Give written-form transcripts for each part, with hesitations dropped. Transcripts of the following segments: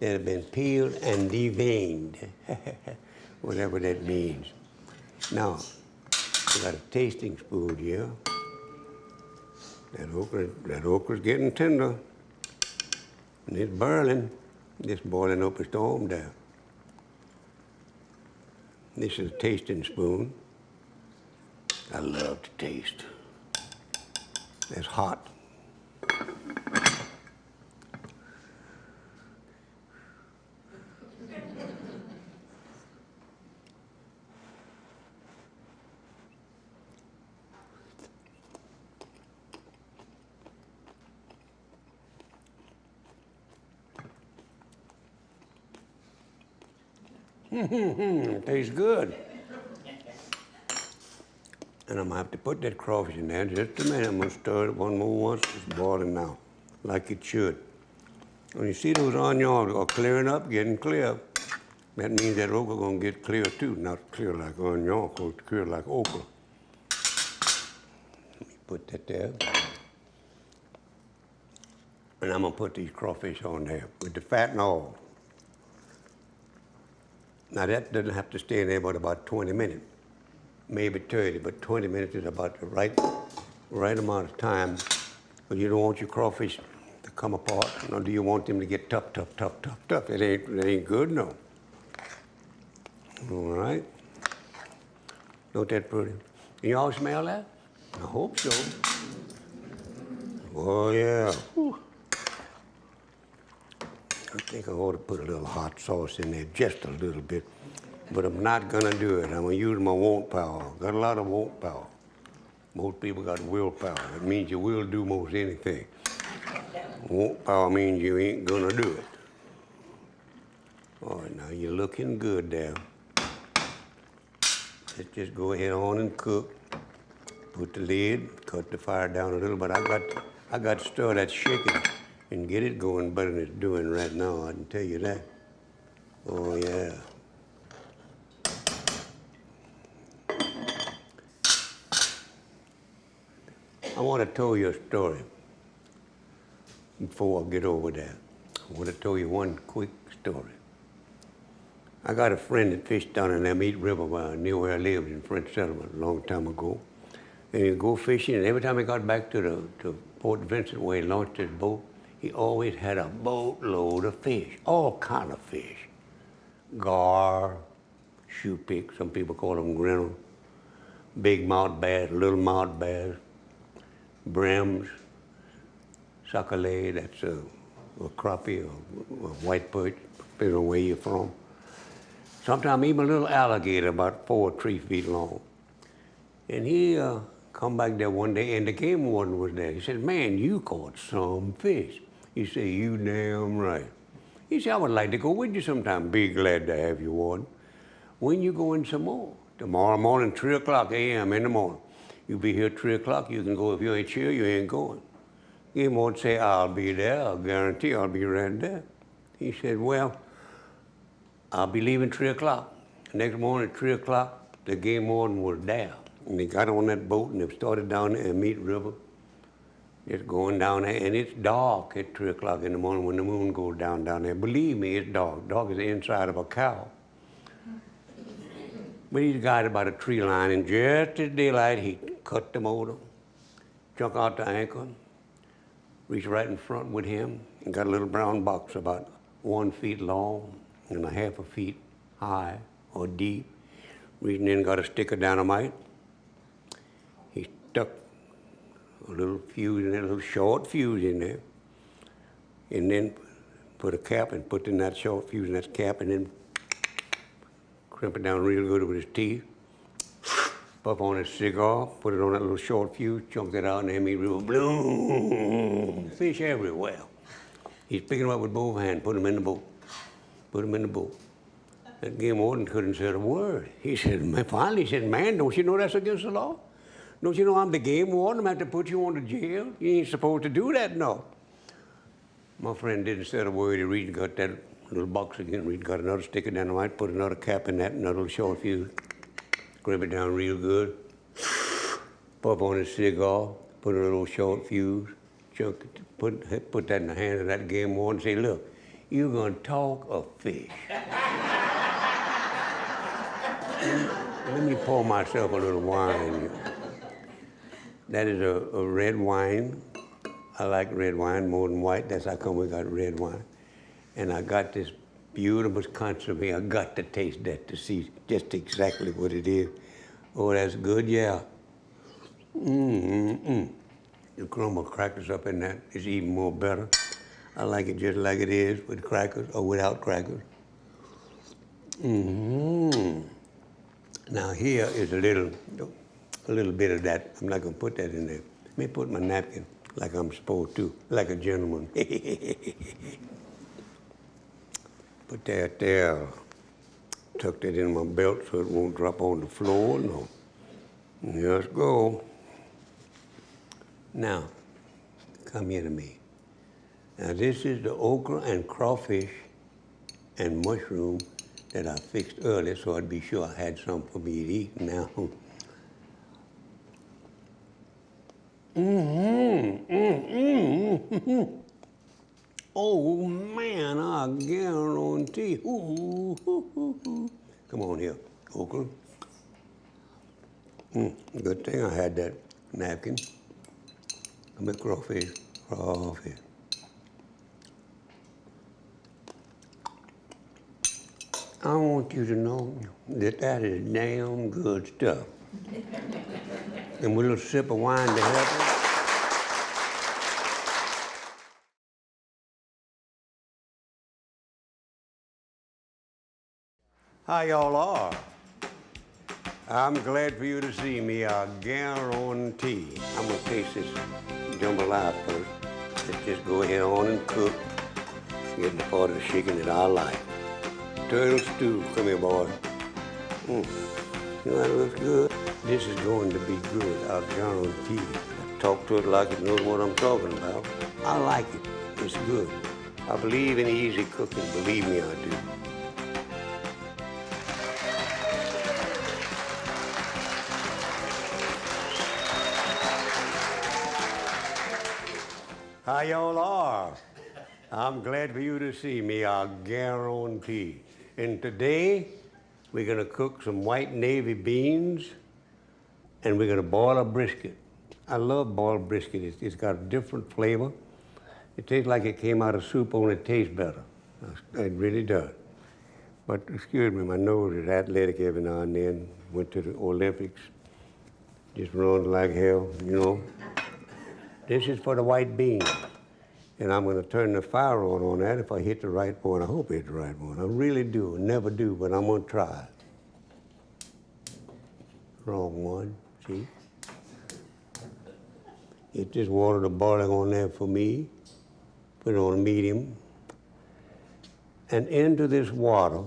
that have been peeled and deveined, whatever that means. Now, we got a tasting spoon here. That okra's getting tender, and it's boiling. It's boiling up a storm there. This is a tasting spoon. I love to taste. It's hot. It tastes good. And I'm gonna have to put that crawfish in there just a minute. I'm gonna stir it one more once. It's boiling now, like it should. When you see those onions are clearing up, getting clear, that means that okra gonna get clear too. Not clear like onion, but clear like okra. Let me put that there. And I'm gonna put these crawfish on there with the fat and all. Now that doesn't have to stay in there but about 20 minutes, maybe 30, but 20 minutes is about the right amount of time. But you don't want your crawfish to come apart, nor do you want them to get tough. It ain't good, no. All right. Don't that pretty? Can y'all smell that? I hope so. Oh yeah. Whew. I think I ought to put a little hot sauce in there, just a little bit. But I'm not gonna do it. I'm gonna use my want power. Got a lot of want power. Most people got willpower. It means you will do most anything. Want power means you ain't gonna do it. All right, now you're looking good there. Let's just go ahead on and cook. Put the lid, cut the fire down a little, but I got to stir that chicken and get it going better than it's doing right now, I can tell you that. Oh, yeah. I want to tell you a story before I get over that. I want to tell you one quick story. I got a friend that fished down in the Meat River near where I lived in French Settlement a long time ago. And he'd go fishing, and every time he got back to Port Vincent where he launched his boat, he always had a boatload of fish, all kind of fish. Gar, shoepick, some people call them grinnell, big mouth bass, little mouth bass, brims, succolet, that's a crappie or white perch, depending on where you're from. Sometimes even a little alligator about 4 or 3 feet long. And he come back there one day, and the game warden was there. He said, "Man, you caught some fish." He said, "You damn right." He said, "I would like to go with you sometime. Be glad to have you, warden. When you going some more?" "Tomorrow morning, 3 o'clock a.m. in the morning. You be here 3 o'clock, you can go. If you ain't here, you ain't going." Game warden say, "I'll be there. I'll guarantee I'll be right there." He said, "Well, I'll be leaving 3 o'clock. Next morning at 3 o'clock, the game warden was there. And they got on that boat and they started down there in Meat River, just going down there. And it's dark at 3 o'clock in the morning when the moon goes down there. Believe me, it's dark. Dark as the inside of a cow. But he's got about a tree line, and just as daylight, he cut the motor, junk out the anchor, reached right in front with him, and got a little brown box about 1 foot long and a half a foot high or deep. Reaching in, got a stick of dynamite. He stuck a little fuse in there, a little short fuse in there, and then put a cap and put in that short fuse in that cap, and then crimp it down real good with his teeth. Puff on his cigar, put it on that little short fuse, chunk it out, and then he real bloom, fish everywhere. He's picking them up with both hands, put them in the boat. Put them in the boat. That game warden couldn't say a word. He said, finally, he said, "Man, don't you know that's against the law? Don't you know I'm the game warden? I'm going to have to put you on to jail. You ain't supposed to do that, no." My friend didn't say a word. He reached and got that little box again, reached, got another stick of dynamite, put another cap in that, another little short fuse, crimp it down real good, puff on his cigar, put a little short fuse, put that in the hands of that game warden and say, "Look, you're going to talk of fish. Let me pour myself a little wine. That is a red wine. I like red wine more than white. That's how come we got red wine. And I got this beautiful consommé. I got to taste that to see just exactly what it is. Oh, that's good, yeah. You crumble crackers up in that, it's even more better. I like it just like it is with crackers or without crackers. Now here is a little bit of that. I'm not gonna put that in there. Let me put my napkin like I'm supposed to, like a gentleman. Put that there. Tuck that in my belt so it won't drop on the floor. No. Let's go. Now, come here to me. Now this is the okra and crawfish and mushroom that I fixed earlier so I'd be sure I had some for me to eat now. Oh man, I guarantee. Come on here, okra. Good thing I had that napkin. Come here, crawfish. I want you to know that that is damn good stuff. And with a little sip of wine to help it. How y'all are? I'm glad for you to see me, I guarantee. I'm gonna taste this jambalaya first. Let's just go ahead on and cook. Get the part of the chicken that I like. Turtle stew, come here, boy. You know that looks good? This is going to be good, I guarantee. I talk to it like it knows what I'm talking about. I like it, it's good. I believe in easy cooking, believe me, I do. How y'all are? I'm glad for you to see me, I guarantee. And today, we're gonna cook some white navy beans and we're gonna boil a brisket. I love boiled brisket. It's got a different flavor. It tastes like it came out of soup, only it tastes better. It really does. But excuse me, my nose is athletic every now and then. Went to the Olympics, just runs like hell, you know. This is for the white beans. And I'm gonna turn the fire on that if I hit the right one. I hope it's the right one. I really do, never do, but I'm gonna try. Wrong one, see? Get this water to boiling on there for me. Put it on medium. And into this water,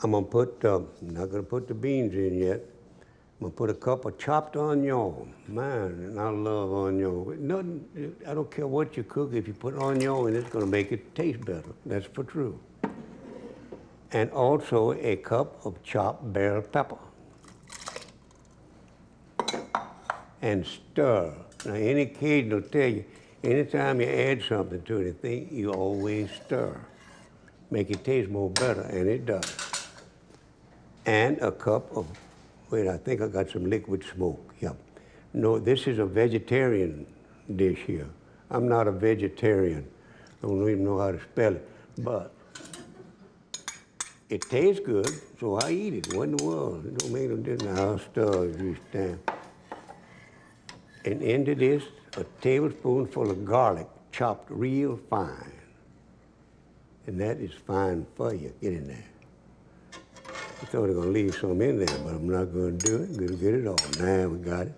I'm gonna put, I'm not gonna put the beans in yet. I'm gonna put a cup of chopped onion. Man, and I love onion. Nothing, I don't care what you cook, if you put onion in, it's gonna make it taste better. That's for true. And also a cup of chopped bell pepper. And stir. Now, any Cajun will tell you, anytime you add something to anything, you always stir. Make it taste more better, and it does. And a cup of, wait, I think I got some liquid smoke, yep. No, this is a vegetarian dish here. I'm not a vegetarian. I don't even know how to spell it, but it tastes good, so I eat it. What in the world? It don't make no difference. I'll stir this time. And into this, a tablespoonful of garlic, chopped real fine. And that is fine for you. Get in there. I thought I was gonna leave some in there, but I'm not gonna do it. Gonna get it all. Now we got it.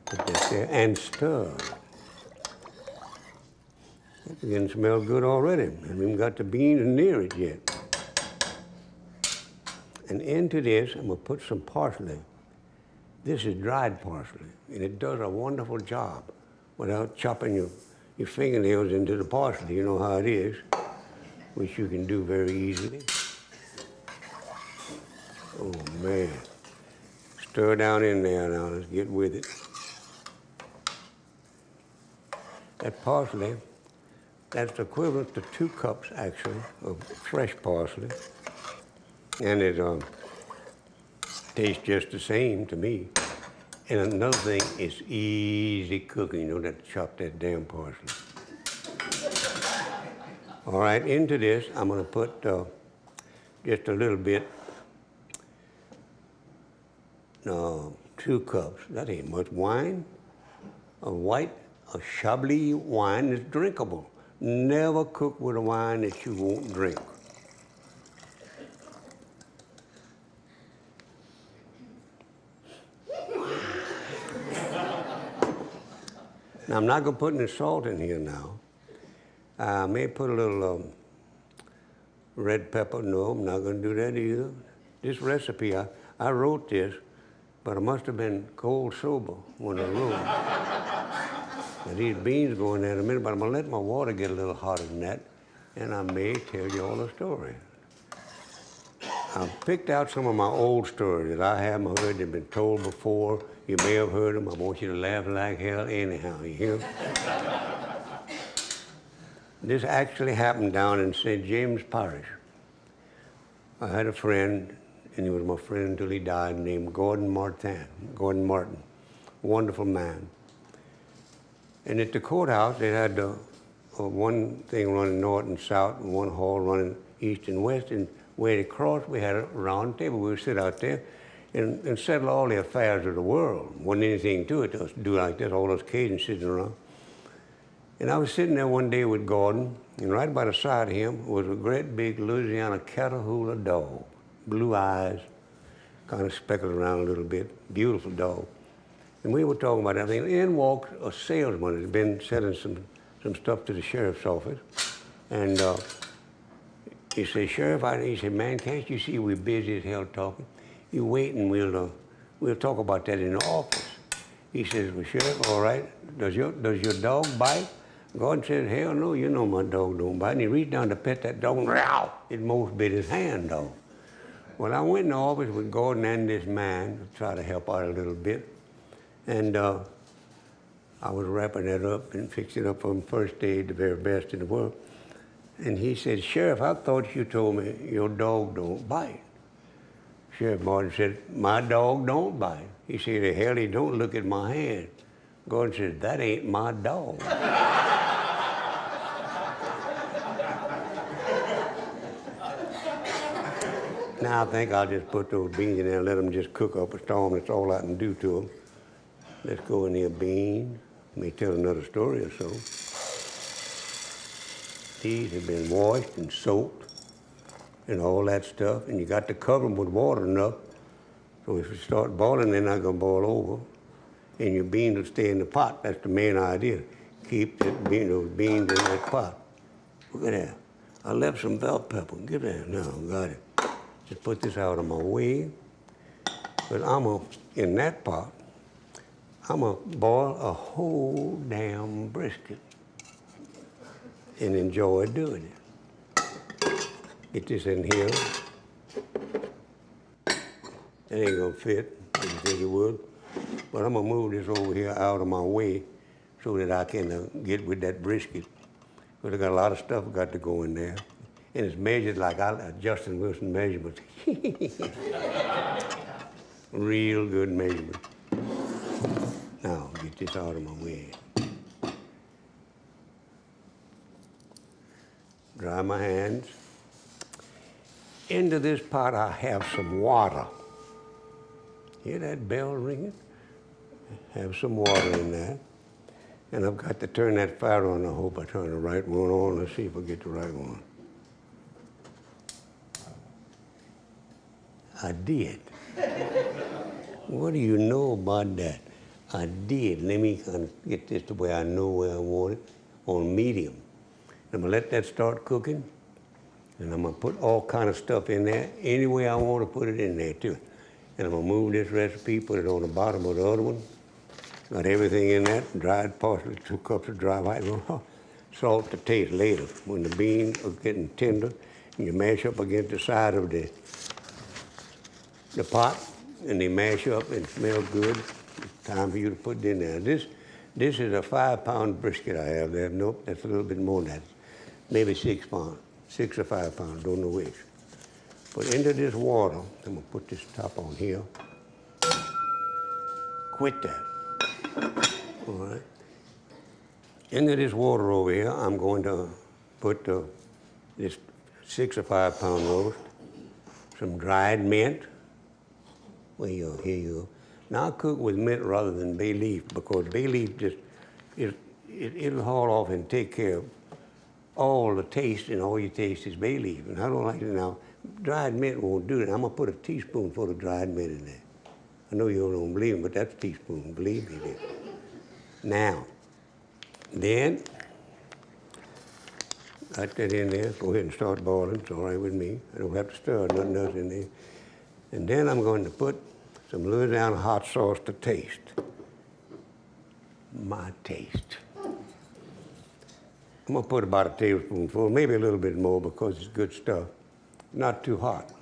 Put that there and stir. It's beginning to smell good already. I haven't even got the beans near it yet. And into this, I'm gonna put some parsley. This is dried parsley, and it does a wonderful job without chopping your fingernails into the parsley. You know how it is, which you can do very easily. Oh, man. Stir down in there now. Let's get with it. That parsley That's the equivalent to 2 cups, actually, of fresh parsley. And it tastes just the same to me. And another thing, it's easy cooking. You don't have to chop that damn parsley. All right, into this, I'm going to put just a little bit, 2 cups. That ain't much wine. A Chablis wine is drinkable. Never cook with a wine that you won't drink. Now, I'm not going to put any salt in here now. I may put a little red pepper. No, I'm not going to do that either. This recipe, I wrote this, but I must have been cold sober when I wrote it. Now, these beans go in there in a minute, but I'm going to let my water get a little hotter than that, and I may tell you all the story. I've picked out some of my old stories that I haven't heard that have been told before. You may have heard them. I want you to laugh like hell anyhow, you hear? This actually happened down in St. James Parish. I had a friend, and he was my friend until he died, named Gordon Martin, wonderful man. And at the courthouse, they had one thing running north and south, and one hall running east and west, and where they crossed, we had a round table. We would sit out there and settle all the affairs of the world. Wasn't anything to it, to do like this, all those Cajuns sitting around. And I was sitting there one day with Gordon, and right by the side of him was a great big Louisiana Catahoula dog, blue eyes, kind of speckled around a little bit, beautiful dog. And we were talking about everything. In walked a salesman who had been selling some stuff to the sheriff's office. And he said, Sheriff, he said, man, can't you see we're busy as hell talking? You wait and we'll talk about that in the office. He says, well, Sheriff, all right, does your dog bite? Gordon said, hell no, you know my dog don't bite. And he reached down to pet that dog, and it most bit his hand, dog. Well, I went in the office with Gordon and this man to try to help out a little bit. And I was wrapping that up and fixing it up for him first aid, the very best in the world. And he said, Sheriff, I thought you told me your dog don't bite. Sheriff Martin said, my dog don't bite. He said, the hell he don't, look at my hand. Gordon said, that ain't my dog. Now I think I'll just put those beans in there and let them just cook up a storm. That's all I can do to them. Let's go in there, beans. Let me tell another story or so. These have been washed and soaked and all that stuff, and you got to cover them with water enough so if you start boiling, they're not going to boil over, and your beans will stay in the pot. That's the main idea. Keep those beans in that pot. Look at that. I left some bell pepper. Get that. No, got it. Just put this out of my way. But in that pot, I'm going to boil a whole damn brisket and enjoy doing it. Get this in here. It ain't gonna fit, as you think it would. But I'm gonna move this over here out of my way so that I can get with that brisket. Because I got a lot of stuff got to go in there. And it's measured like Justin Wilson measurements. Real good measurement. Now, get this out of my way. Dry my hands. Into this pot, I have some water. Hear that bell ringing? Have some water in there. And I've got to turn that fire on. I hope I turn the right one on. Let's see if I get the right one. I did. What do you know about that? I did. Let me kind of get this the way I know where I want it, on medium. I'm gonna let that start cooking, and I'm gonna put all kind of stuff in there, any way I want to put it in there too. And I'm gonna move this recipe, put it on the bottom of the other one. Got everything in that, dried parsley, 2 cups of dry white wine, salt to taste later. When the beans are getting tender, and you mash up against the side of the pot, and they mash up and smell good. It's time for you to put it in there. This is a 5-pound brisket I have there. Nope, that's a little bit more than that. maybe 6 pounds, 6 or 5 pounds, don't know which. Put into this water, I'm gonna put this top on here. Quit that, all right? Into this water over here, I'm going to put this 6 or 5 pound roast, some dried mint. Well, here you go. Now I cook with mint rather than bay leaf because bay leaf just, it'll haul off and take care of all the taste, and all you taste is bay leaf. And I don't like it now. Dried mint won't do it. I'm gonna put a teaspoonful of dried mint in there. I know you don't believe me, but that's a teaspoon, believe me. Now, then, got that in there. Go ahead and start boiling. It's all right with me. I don't have to stir nothing else in there. And then I'm going to put some Louisiana hot sauce to taste. My taste. I'm gonna put about a tablespoonful, maybe a little bit more because it's good stuff. Not too hot.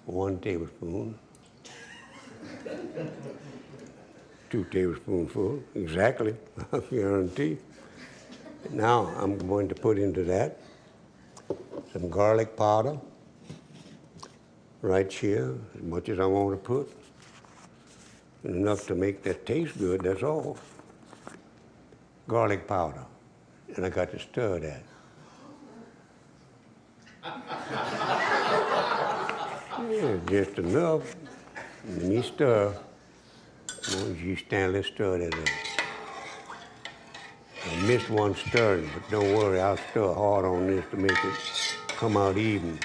1 tablespoon. 2 tablespoonfuls, exactly, I guarantee. Now I'm going to put into that some garlic powder, right here, as much as I want to put. Enough to make that taste good, that's all. Garlic powder, and I got to stir that. Yeah, just enough. Let me stir. Once you stand, let's stir that up. I missed one stirring, but don't worry, I'll stir hard on this to make it come out even.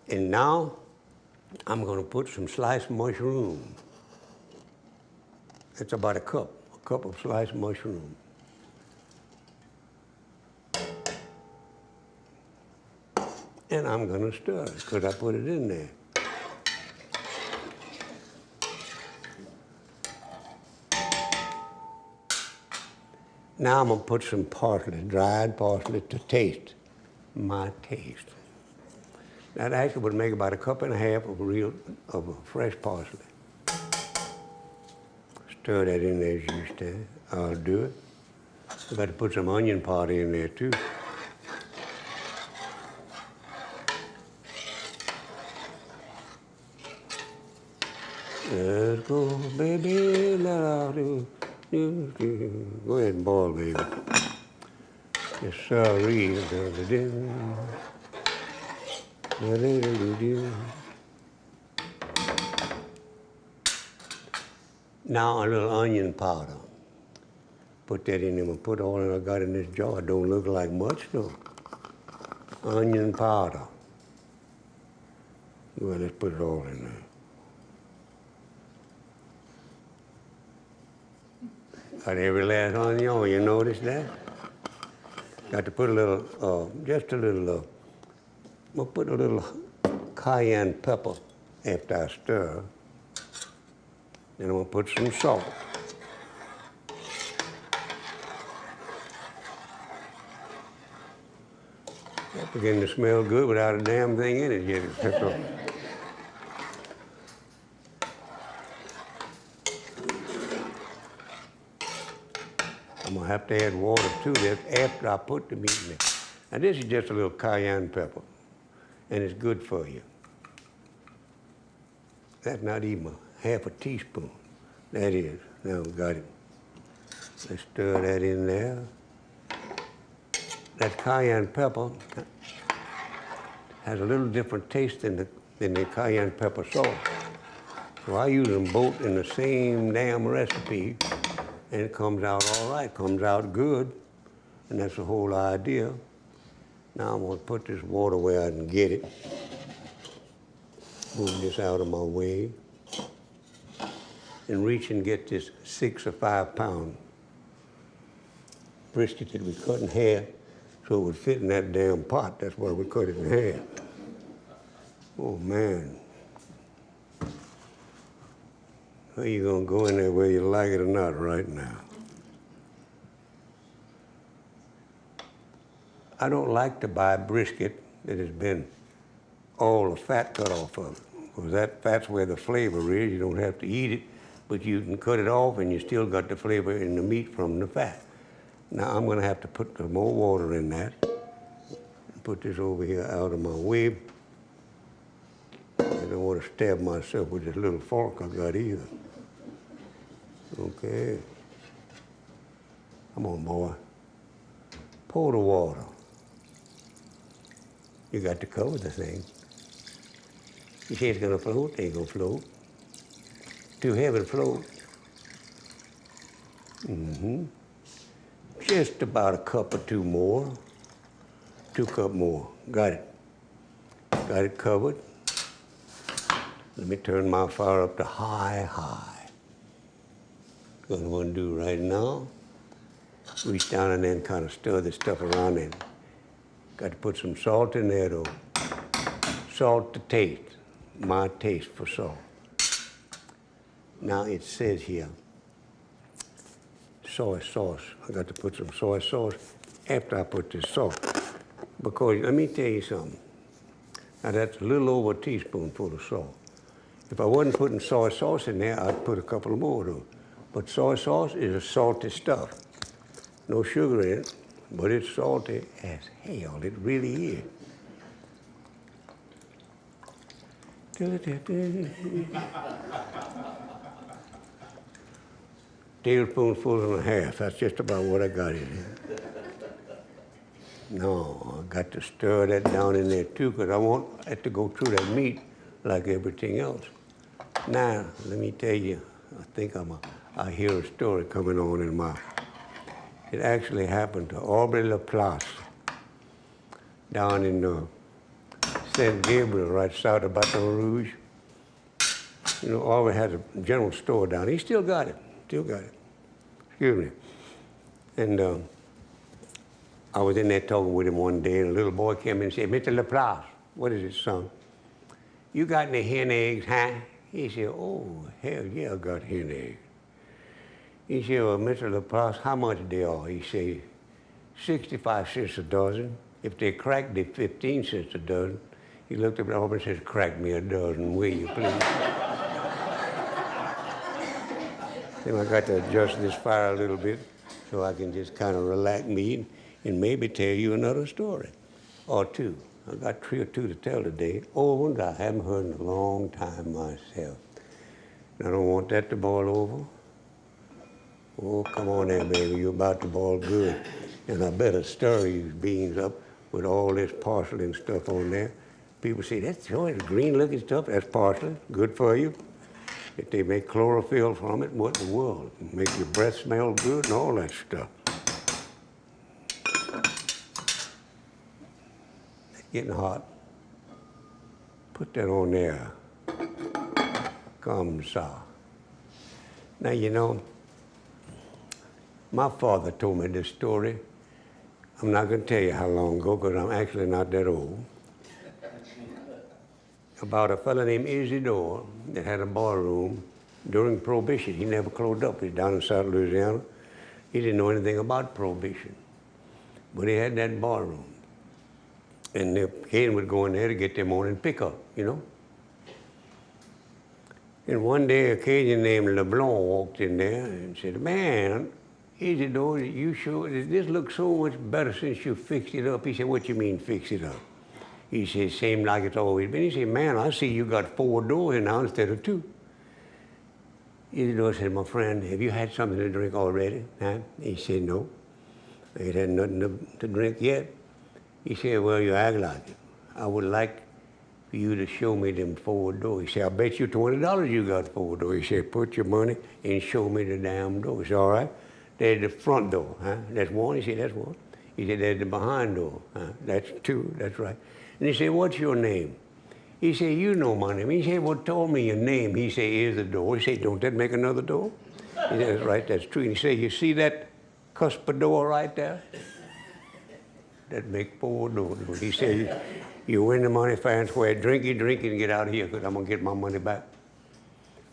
And now, I'm gonna put some sliced mushroom. That's about a cup of sliced mushroom. And I'm gonna stir it, because I put it in there. Now I'm gonna put some parsley, dried parsley to taste. My taste. That actually would make about a cup and a half of fresh parsley. Stir that in there as you stand. I'll do it. I've got to put some onion powder in there too. Let's go, baby, let out do. Go ahead and boil, baby. Yes, sorry. Now a little onion powder. Put that in there. I'm gonna put all that I got in this jar. It don't look like much though. Onion powder. Well, let's put it all in there. Got every last onion, you notice that? Got to put a little, just a little, I'm gonna put a little cayenne pepper after I stir. Then I'm gonna put some salt. That beginning to smell good without a damn thing in it yet, except I'm gonna have to add water to this after I put the meat in there. Now this is just a little cayenne pepper, and it's good for you. That's not even half a teaspoon. That is. Now we got it. Let's stir that in there. That cayenne pepper has a little different taste than the cayenne pepper sauce. So I use them both in the same damn recipe, and it comes out all right, comes out good, and that's the whole idea. Now I'm gonna put this water where I can get it. Move this out of my way. And reach and get this 6 or 5 pound brisket that we cut in half so it would fit in that damn pot. That's why we cut it in half. Oh man. Are you gonna go in there whether you like it or not right now? I don't like to buy brisket that has been all the fat cut off of it. because that's where the flavor is. You don't have to eat it, but you can cut it off and you still got the flavor in the meat from the fat. Now I'm gonna have to put some more water in that. Put this over here out of my way. I don't want to stab myself with this little fork I got either. Okay. Come on, boy. Pour the water. You got to cover the thing. You say it's gonna float, it ain't gonna float. Too heavy to float. Just about a cup or two more. 2 cups more. Got it. Got it covered. Let me turn my fire up to high. What I'm gonna do right now, reach down and then kind of stir this stuff around in. Got to put some salt in there though. Salt to taste. My taste for salt. Now it says here, soy sauce. I got to put some soy sauce after I put this salt. Because let me tell you something. Now that's a little over a teaspoonful of salt. If I wasn't putting soy sauce in there, I'd put a couple more though. But soy sauce is a salty stuff. No sugar in it, but it's salty as hell. It really is. Tablespoonful and a half. That's just about what I got in here. No, I got to stir that down in there too, because I want it to go through that meat like everything else. Now, let me tell you, I think I hear a story coming on in my. It actually happened to Aubrey Laplace down in St. Gabriel, right south of Baton Rouge. You know, Aubrey has a general store down. He still got it. Excuse me. And I was in there talking with him one day, and a little boy came in and said, "Mr. Laplace, what is it, son? You got any hen eggs, huh?" He said, "Oh, hell yeah, I got hen eggs." He said, "Well, Mr. Laplace, how much they are?" He said, 65 cents a dozen. If they crack, they're 15 cents a dozen. He looked up at Aubrey and said, "Crack me a dozen, will you, please?" Then I got to adjust this fire a little bit so I can just kind of relax me and maybe tell you another story or two. I got 3 or 2 to tell today. Old ones I haven't heard in a long time myself. And I don't want that to boil over. Oh, come on there, baby. You're about to boil good. And I better stir these beans up with all this parsley and stuff on there. People say, "That's joy, the green looking stuff, that's parsley. Good for you." If they make chlorophyll from it, what in the world? Make your breath smell good and all that stuff. Getting hot. Put that on there. Comme ça. Now, you know, my father told me this story. I'm not going to tell you how long ago, because I'm actually not that old. About a fellow named Isidore that had a barroom during Prohibition. He never closed up. He's down in South Louisiana. He didn't know anything about Prohibition. But he had that barroom. And the Cajun would go in there to get their morning pickup, you know. And one day a Cajun named LeBlanc walked in there and said, "Man, Isidore, you sure, this looks so much better since you fixed it up." He said, "What you mean fix it up?" He said, "Same like it's always been." He said, "Man, I see you got 4 doors here now instead of 2. Isidore said, "My friend, have you had something to drink already?" Huh? He said, "No, I ain't had nothing to drink yet." He said, "Well, you act like it. I would like for you to show me them 4 doors." He said, "I bet you $20 you got 4 doors." He said, "Put your money and show me the damn door." He said, "All right, there's the front door, huh? That's 1." He said, "That's 1." He said, "There's the behind door, huh? That's 2, that's right." And he said, "What's your name?" He said, "You know my name." He said, "Well, tell me your name." He said, "Here's the door." He said, "Don't that make another door?" He said, "That's right, that's true." And he said, "You see that cusp door right there? That make 4 doors." He said, "You win the money fair and square. Drink it, and get out of here, because I'm going to get my money back."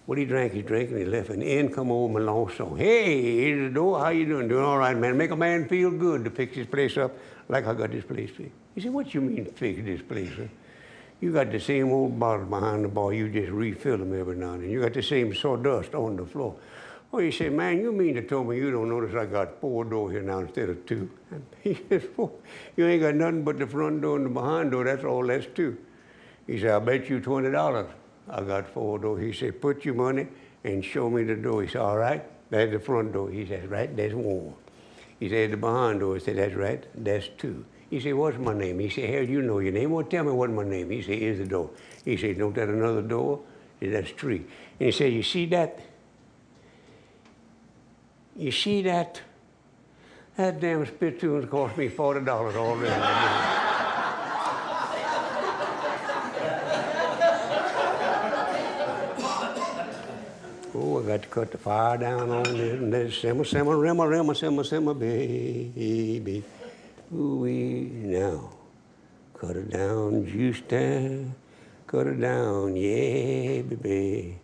Well, he drank, and he left. And in come old Melanson. "Hey, here's the door. How you doing?" "Doing all right, man. Make a man feel good to fix his place up like I got this place fixed." He said, "What you mean fix this place up?" You got the same old bottles behind the bar. You just refill them every now and then. You got the same sawdust on the floor. Oh, he said, man, you mean to tell me you don't notice I got 4 doors here now instead of 2? He said, 4? You ain't got nothing but the front door and the behind door. That's all that's 2. He said, I bet you $20 I got 4 doors. He said, put your money and show me the door. He said, all right, that's the front door. He said, right, that's 1. He said, the behind door. He said, that's right, that's 2. He said, what's my name? He said, hell, you know your name. Well, tell me what my name. He said, here's the door. He said, don't that another door? He said, that's 3. And he said, you see that? You see that? That damn spittoon cost me $40 already. Oh, I got to cut the fire down on this, and there's simmer, baby. Ooh-wee, now. Cut it down, juice down, cut it down, yeah, baby.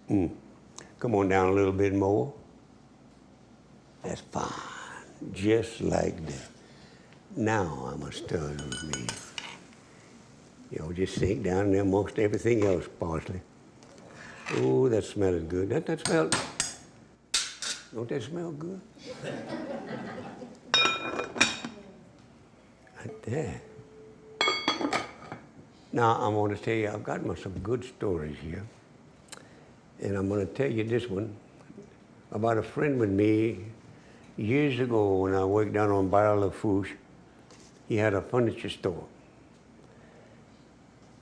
Come on down a little bit more. That's fine, just like that. Now I'm gonna stir it with me. Just sink down there amongst everything else, parsley. Oh, that smells good. That smell, don't that smell good? Like that. Now, I want to tell you, I've got some good stories here. And I'm going to tell you this one about a friend with me years ago when I worked down on Barrel of Fouche. He had a furniture store.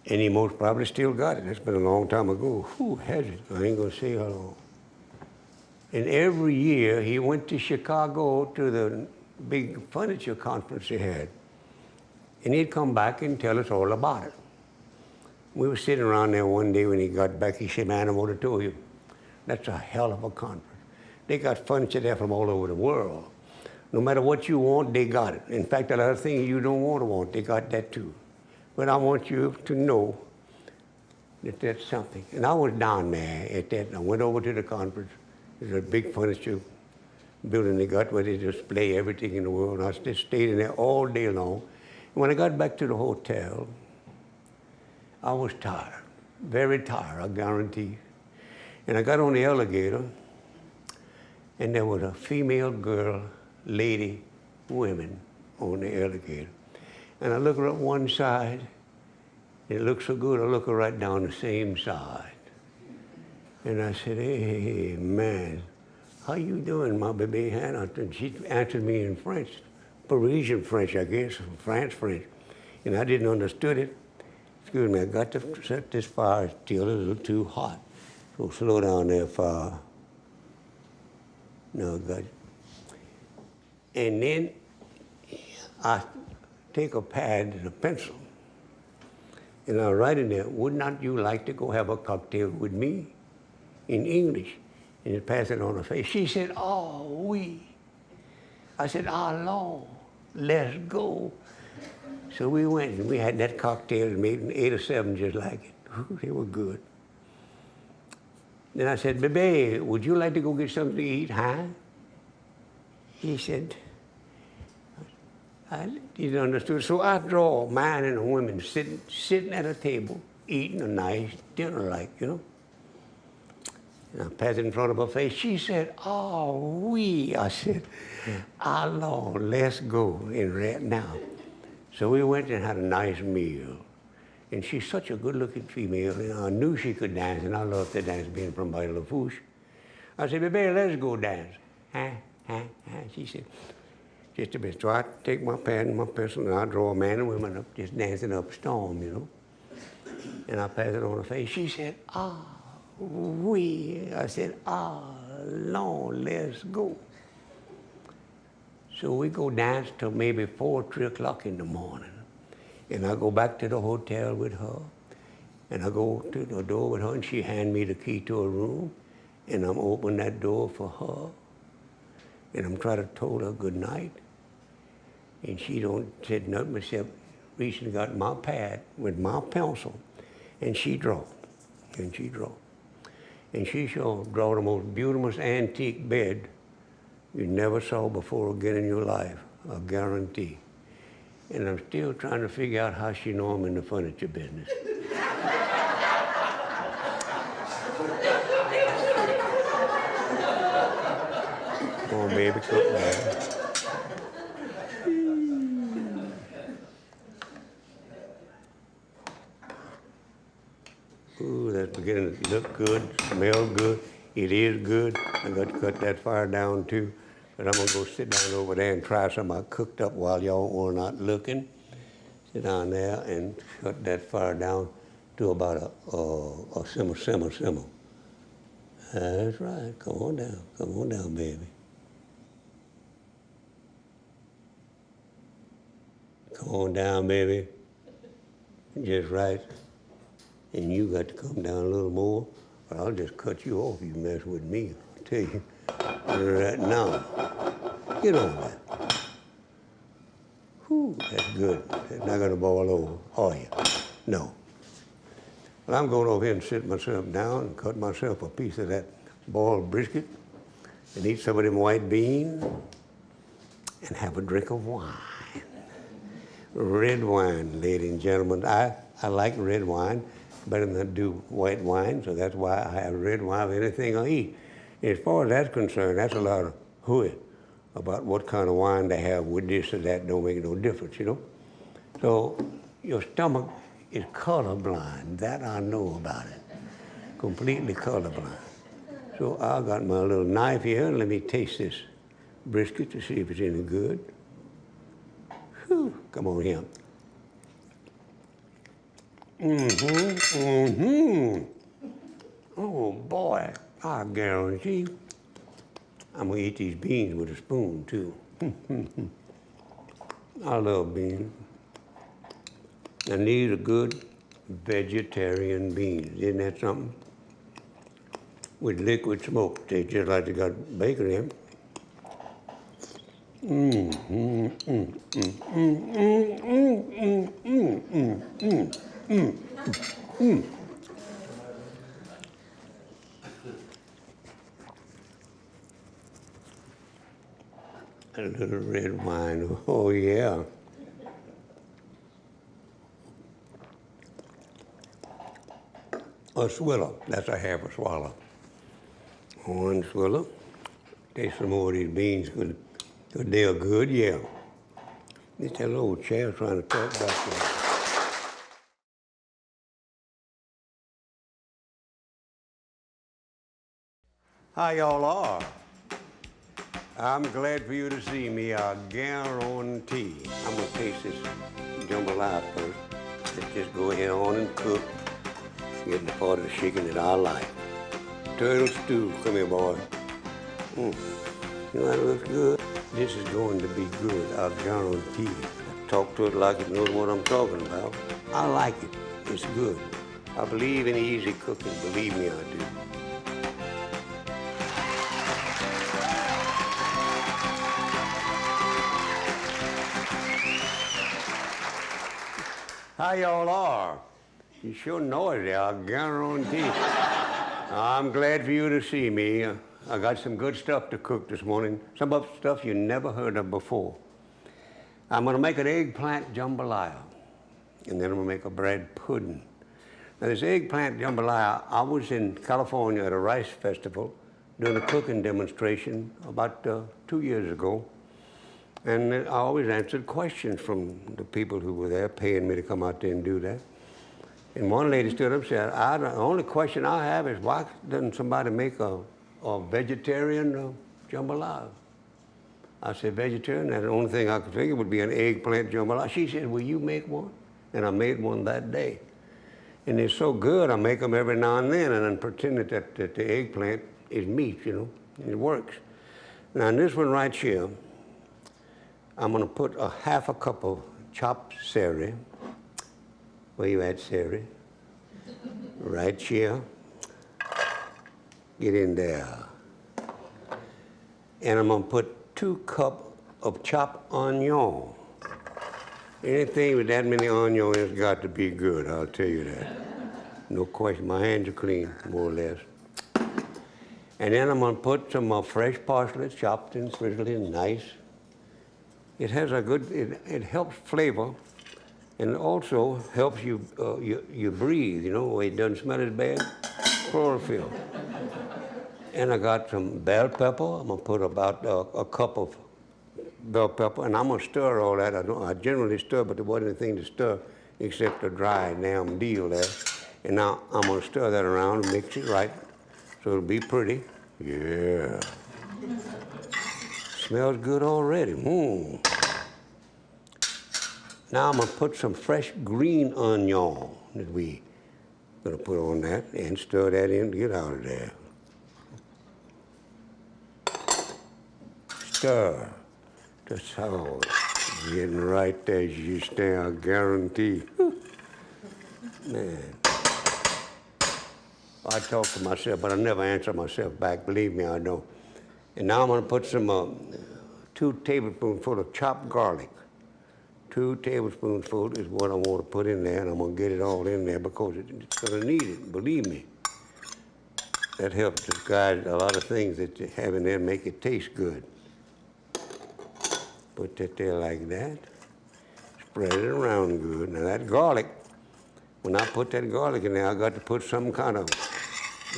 And he most probably still got it. That's been a long time ago. Who has it? I ain't going to say how long. And every year he went to Chicago to the big furniture conference he had. And he'd come back and tell us all about it. We were sitting around there one day when he got back. He said, man, I want to tell you, that's a hell of a conference. They got furniture there from all over the world. No matter what you want, they got it. In fact, a lot of things you don't want, they got that too. But I want you to know that that's something. And I was down there at that. I went over to the conference. There's a big furniture building they got where they display everything in the world. And I just stayed in there all day long. And when I got back to the hotel, I was tired, very tired, I guarantee. And I got on the elevator, and there was a female girl, lady, women on the elevator. And I look her up one side, and it looked so good, I look her right down the same side. And I said, hey, man, how you doing, my baby Hannah? And she answered me in French, Parisian French, I guess, France French. And I didn't understand it. Excuse me, I got to set this fire still a little too hot. So slow down there, fire. No, got it. And then I take a pad and a pencil, and I write in there, would not you like to go have a cocktail with me? In English. And just pass it on her face. She said, oh, oui. I said, allons, let's go. So we went and we had that cocktail and made 8 or 7 just like it. Ooh, they were good. Then I said, baby, would you like to go get something to eat, huh? He said, I didn't understand. So I draw man and a woman sitting at a table, eating a nice dinner like, And I passed it in front of her face. She said, oh, oui. I said, allons, let's go and right now. So we went and had a nice meal. And she's such a good-looking female, and I knew she could dance, and I loved to dance being from Baile La Fouche. I said, baby, let's go dance. She said, just a bit. So I take my pad and my pencil, and I draw a man and women up, just dancing up a storm, And I pass it on her face. She said, ah, oui. I said, allons, let's go. So we go dance till maybe 4, 3 o'clock in the morning. And I go back to the hotel with her. And I go to the door with her, and she hand me the key to her room. And I'm opening that door for her. And I'm trying to tell her good night. And she don't said nothing except reached and got my pad with my pencil. And she draw. And she draw. And she showed draw the most beautiful antique bed you never saw before again in your life, I guarantee. And I'm still trying to figure out how she know I'm in the furniture business. Come on, baby, cook that. Ooh, that's beginning to look good, smell good. It is good. I got to cut that fire down too. But I'm gonna go sit down over there and try some I cooked up while y'all were not looking. Sit down there and cut that fire down to about a simmer. That's right. Come on down, baby. Come on down, baby. Just right. And you got to come down a little more, or I'll just cut you off if you mess with me. I'll tell you right now. Get on there. Whew, that's good. It's not gonna boil over, are you? No. Well, I'm going over here and sit myself down and cut myself a piece of that boiled brisket and eat some of them white beans and have a drink of wine. Red wine, ladies and gentlemen. I like red wine better than I do white wine, so that's why I have red wine with anything I eat. As far as that's concerned, that's a lot of hooey about what kind of wine they have with this or that. Don't make no difference, you know? So your stomach is colorblind. That I know about it. Completely colorblind. So I got my little knife here, and let me taste this brisket to see if it's any good. Whew, come on here. Oh boy, I guarantee I'm gonna eat these beans with a spoon too. I love beans. And these are good vegetarian beans. Isn't that something? With liquid smoke. They just like they got bacon in them. A little red wine, oh yeah. A swiller, that's a half a swallow. One swiller. Taste some more of these beans, because they are good, yeah. It's that little chair trying to talk back there. How y'all are? I'm glad for you to see me, I guarantee. I'm gonna taste this jambalaya first. Let's just go ahead on and cook. Getting the part of the chicken that I like. Turtle stew, come here, boy. You know that looks good? This is going to be good, I guarantee it. Talk to it like it knows what I'm talking about. I like it, it's good. I believe in easy cooking, believe me, I do. How y'all are? You sure noisy, I guarantee. I'm glad for you to see me. I got some good stuff to cook this morning. Some of the stuff you never heard of before. I'm gonna make an eggplant jambalaya, and then I'm gonna make a bread pudding. Now this eggplant jambalaya, I was in California at a rice festival doing a cooking demonstration about 2 years ago. And I always answered questions from the people who were there paying me to come out there and do that. And one lady stood up and said, the only question I have is why doesn't somebody make a vegetarian jambalaya? I said, vegetarian? And the only thing I could figure would be an eggplant jambalaya. She said, will you make one? And I made one that day. And they're so good, I make them every now and then, and then pretend that the eggplant is meat, you know, and it works. Now in this one right here, I'm gonna put a half a cup of chopped celery. Where you at, celery? Right here. Get in there. And I'm gonna put 2 cups of chopped onion. Anything with that many onions has got to be good, I'll tell you that. No question, my hands are clean, more or less. And then I'm gonna put some fresh parsley, chopped and frizzled in nice. It has a good, it helps flavor, and it also helps you, you breathe, you know, it doesn't smell as bad. Chlorophyll. And I got some bell pepper. I'm gonna put about a cup of bell pepper, and I'm gonna stir all that. I generally stir, but there wasn't anything to stir except a dry damn deal there. And now I'm gonna stir that around and mix it right, so it'll be pretty. Yeah. Smells good already. Now I'm gonna put some fresh green onion that we gonna put on that and stir that in to get out of there. Stir. That's how it's getting right there, you stay, I guarantee. Man. I talk to myself, but I never answer myself back. Believe me, I don't. And now I'm gonna put some 2 tablespoonfuls of chopped garlic. 2 tablespoonfuls is what I want to put in there, and I'm gonna get it all in there because it's gonna need it, believe me. That helps to guide a lot of things that you have in there and make it taste good. Put that there like that. Spread it around good. Now that garlic, when I put that garlic in there, I got to put some kind of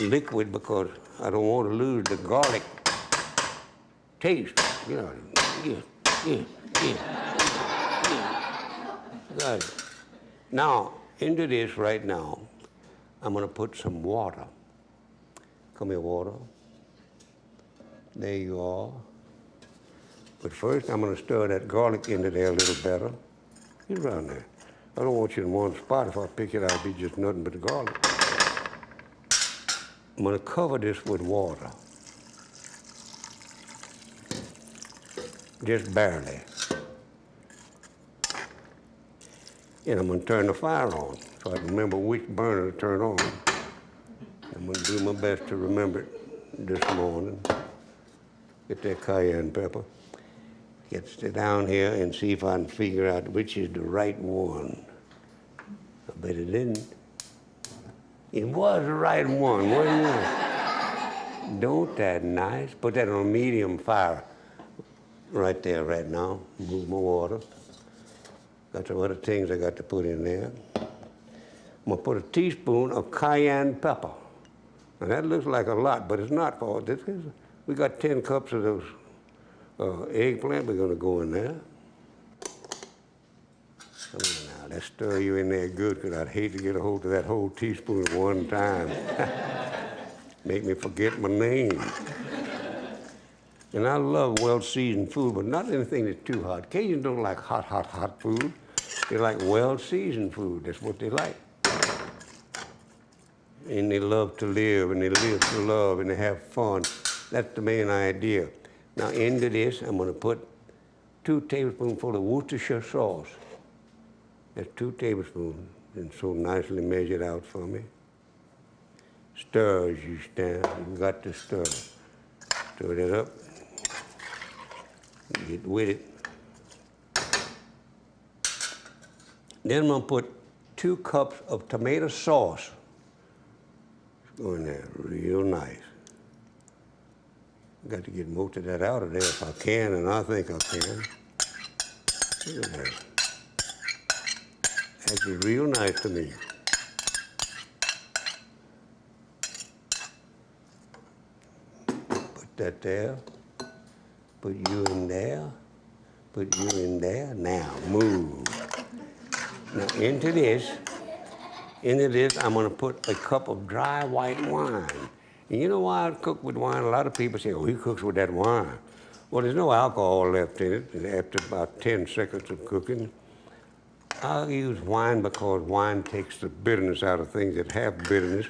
liquid because I don't want to lose the garlic taste. You know, yeah. Got it. Now, into this right now, I'm gonna put some water. Come here, water. There you are. But first, I'm gonna stir that garlic into there a little better. Get around there. I don't want you in one spot. If I pick it out, it'll be just nothing but garlic. I'm gonna cover this with water. Just barely. And I'm gonna turn the fire on so I can remember which burner to turn on. I'm gonna do my best to remember it this morning. Get that cayenne pepper. Get down here and see if I can figure out which is the right one. I bet it didn't. It was the right one, wasn't it? Don't that nice? Put that on medium fire right there right now. Move my water. Got some other things I got to put in there. I'm gonna put a teaspoon of cayenne pepper. Now that looks like a lot, but it's not for this. We got 10 cups of those eggplant. We're gonna go in there. Come on now, let's stir you in there good, because I'd hate to get a hold of that whole teaspoon at one time. Make me forget my name. And I love well-seasoned food, but not anything that's too hot. Cajuns don't like hot food. They like well-seasoned food. That's what they like. And they love to live, and they live to love, and they have fun. That's the main idea. Now into this, I'm gonna put 2 tablespoonfuls of Worcestershire sauce. That's 2 tablespoons, and so nicely measured out for me. Stir as you stand. You got to stir. Stir it up. Get with it. Then I'm gonna put 2 cups of tomato sauce. Go in there real nice. Got to get most of that out of there if I can, and I think I can. Look at that. Actually real nice to me. Put that there. Put you in there. Put you in there. Now move. Now into this, I'm gonna put a cup of dry white wine. And you know why I cook with wine? A lot of people say, oh, he cooks with that wine. Well, there's no alcohol left in it. And after about 10 seconds of cooking, I'll use wine because wine takes the bitterness out of things that have bitterness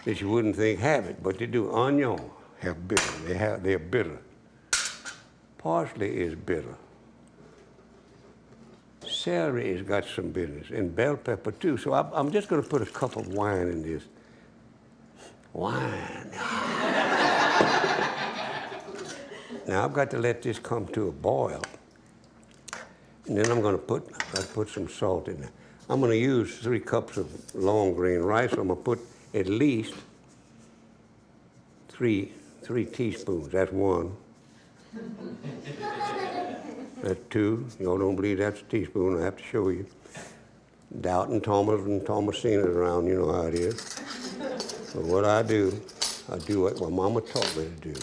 that you wouldn't think have it, but they do. Onion have bitter. They're bitter. Parsley is bitter. Celery has got some bitterness, and bell pepper too. So I'm just going to put a cup of wine in this. Wine. Now I've got to let this come to a boil. And then I'm going to put some salt in there. I'm going to use 3 cups of long grain rice. So I'm going to put at least 3 teaspoons. That's 1. That's 2. Y'all don't believe that's a teaspoon, I have to show you. Doubting Thomas and Thomasina's around, you know how it is. But what I do what my mama taught me to do.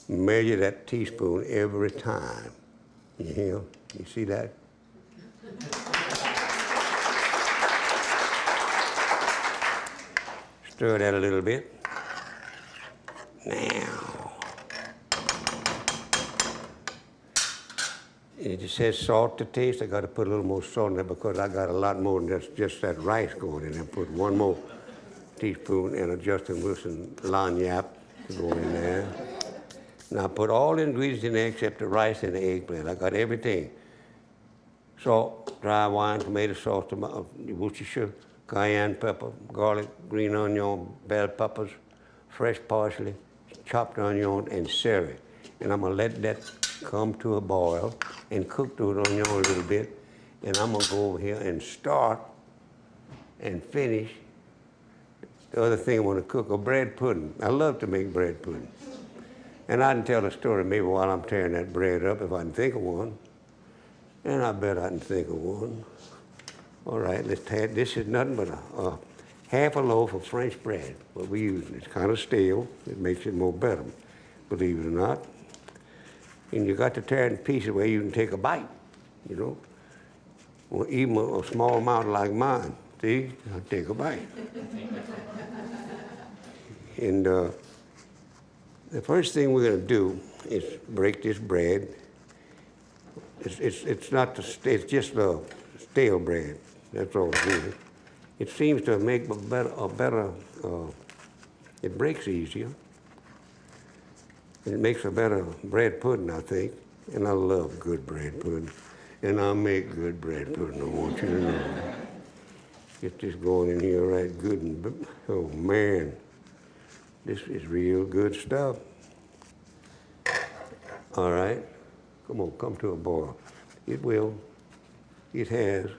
Measure that teaspoon every time. You hear? You see that? Stir that a little bit. Now. It just says salt to taste. I got to put a little more salt in there because I got a lot more than just that rice going in there. Put 1 more teaspoon and a Justin Wilson lagniappe to go in there. Now put all the ingredients in there except the rice and the eggplant. I got everything. Salt, dry wine, tomato sauce, Worcestershire, cayenne pepper, garlic, green onion, bell peppers, fresh parsley, chopped onion, and celery. And I'm gonna let that come to a boil and cook those onions a little bit. And I'm gonna go over here and start and finish the other thing I want to cook, a bread pudding. I love to make bread pudding. And I can tell a story maybe while I'm tearing that bread up if I can think of one. And I bet I can think of one. All right, let's take, this is nothing but a half a loaf of French bread, what we're using. It's kind of stale. It makes it more better, believe it or not. And you got to tear it in pieces where you can take a bite, you know. Or even a small amount like mine. See, I'll take a bite. And the first thing we're going to do is break this bread. It's not it's just the stale bread. That's all it is. It seems to make a better. It breaks easier. It makes a better bread pudding, I think. And I love good bread pudding. And I make good bread pudding, I want you to know. Get this going in here right good. And, oh, man. This is real good stuff. All right. Come on, come to a boil. It will. It has.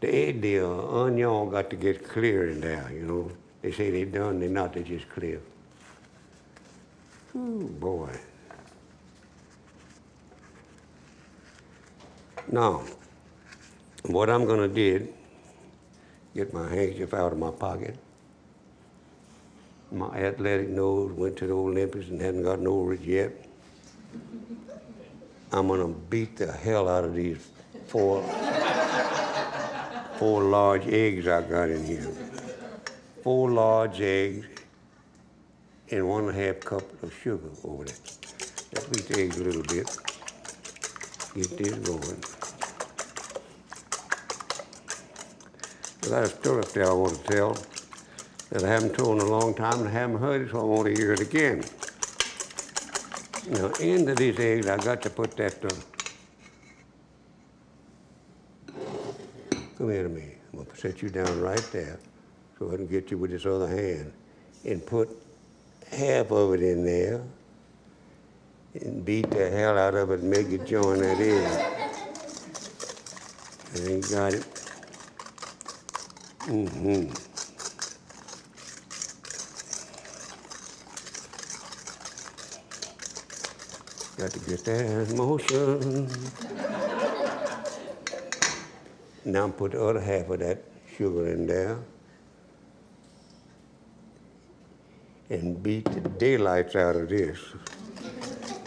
The onion got to get clear in there, you know. They say they're done, they're not, they're just clear. Ooh, boy. Now, what I'm gonna do, get my handkerchief out of my pocket. My athletic nose went to the Olympics and hadn't gotten over it yet. I'm gonna beat the hell out of these four large eggs I got in here. 4 large eggs and 1.5 cup of sugar over there. Let's beat the eggs a little bit. Get this going. I got a story up there I want to tell that I haven't told in a long time and I haven't heard it, so I want to hear it again. Now, into these eggs, I got to put that. Come here to me. I'm going to set you down right there so I can get you with this other hand and put half of it in there and beat the hell out of it and make it join that egg. And you got it. Mm-hmm. Got to get that in motion. Now put the other half of that sugar in there and beat the daylights out of this.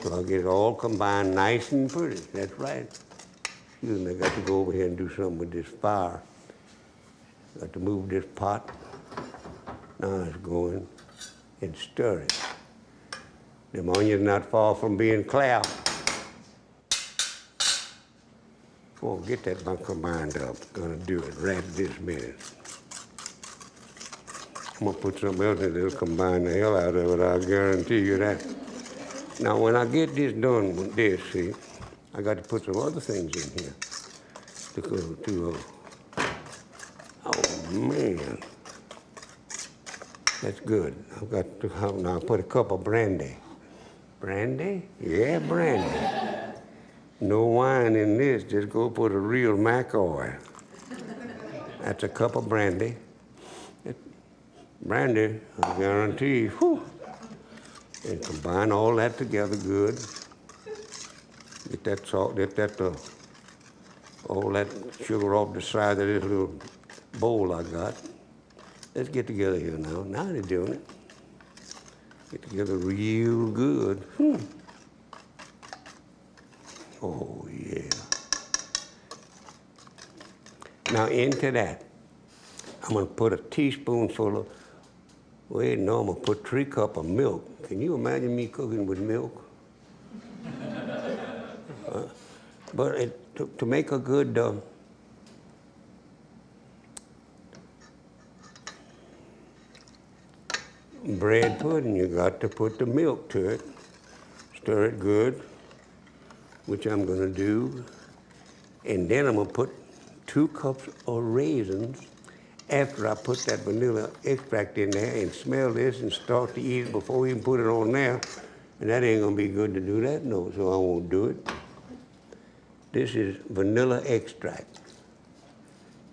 So I'll get it all combined nice and pretty. That's right. Excuse me, I got to go over here and do something with this fire. Got to move this pot. Now it's going and stir it. Them onions not far from being clear. Come on, get that bunch combined up. Gonna do it right this minute. I'm gonna put something else in there that'll combine the hell out of it, I'll guarantee you that. Now, when I get this done with this, see, I got to put some other things in here to go to, oh man, that's good. I've got to, now put a cup of brandy. Brandy? Yeah, brandy. No wine in this, just go put a real McCoy. That's a cup of brandy. Brandy, I guarantee you, whew. And combine all that together good. Get that salt, all that sugar off the side of this little bowl I got. Let's get together here now. Now they're doing it. Get together real good. Oh, yeah. Now into that, I'm gonna put a teaspoonful of, wait, no, I'm gonna put 3 cups of milk. Can you imagine me cooking with milk? But to make a good bread pudding, you got to put the milk to it. Stir it good, which I'm gonna do. And then I'm gonna put 2 cups of raisins after I put that vanilla extract in there, and smell this and start to eat it before we even put it on there. And that ain't gonna be good to do that, no, so I won't do it. This is vanilla extract.